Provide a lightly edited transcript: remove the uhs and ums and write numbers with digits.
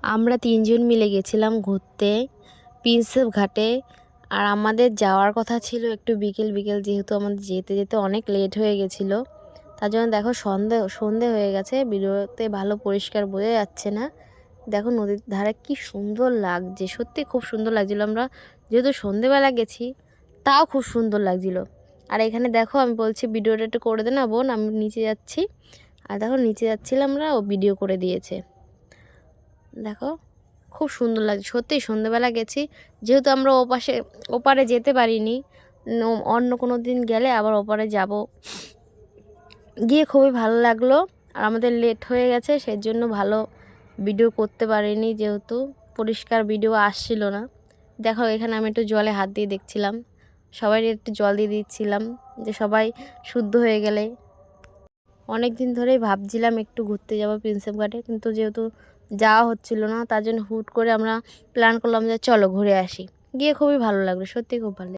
আমরা 3 জন মিলে গেছিলাম ঘুরতে প্রিন্সেপ ঘাটে। আর আমাদের যাওয়ার কথা ছিল একটু বিকেল বিকেল, যেহেতু আমাদের যেতে যেতে অনেক লেট হয়ে গেছিলো। তার জন্য দেখো সন্ধে হয়ে গেছে, ভিডিওতে ভালো পরিষ্কার বোঝা যাচ্ছে না। দেখো নদীর ধারে কি সুন্দর লাগছে, সত্যি খুব সুন্দর লাগছিলো। আমরা যেহেতু সন্ধেবেলা গেছি তাও খুব সুন্দর লাগছিলো। আর এখানে দেখো আমি বলছি ভিডিওটা একটু করে দে না বোন, আমি নিচে যাচ্ছি। আর দেখো নিচে যাচ্ছিলাম আমরা, ও ভিডিও করে দিয়েছে। দেখো খুব সুন্দর লাগছে সত্যিই, সন্ধ্যেবেলা গেছি যেহেতু আমরা ওপারে যেতে পারিনি। অন্য কোনো দিন গেলে আবার ওপারে যাব। গিয়ে খুবই ভালো লাগলো। আর আমাদের লেট হয়ে গেছে সেই জন্য ভালো ভিডিও করতে পারিনি, যেহেতু পরিষ্কার ভিডিও আসছিল না। দেখো এখানে আমি একটু জলে হাত দিয়ে দেখছিলাম, সবাই একটু জল দিয়ে দিচ্ছিলাম যে সবাই শুদ্ধ হয়ে গেলে। অনেক দিন ধরেই ভাবছিলাম একটু ঘুরতে যাব প্রিন্সেপ ঘাটে, কিন্তু যেহেতু যাওয়া হচ্ছিল না তার জন্য হুট করে আমরা প্ল্যান করলাম যে চলো ঘুরে আসি। গিয়ে খুবই ভালো লাগলো, সত্যি খুব ভালো।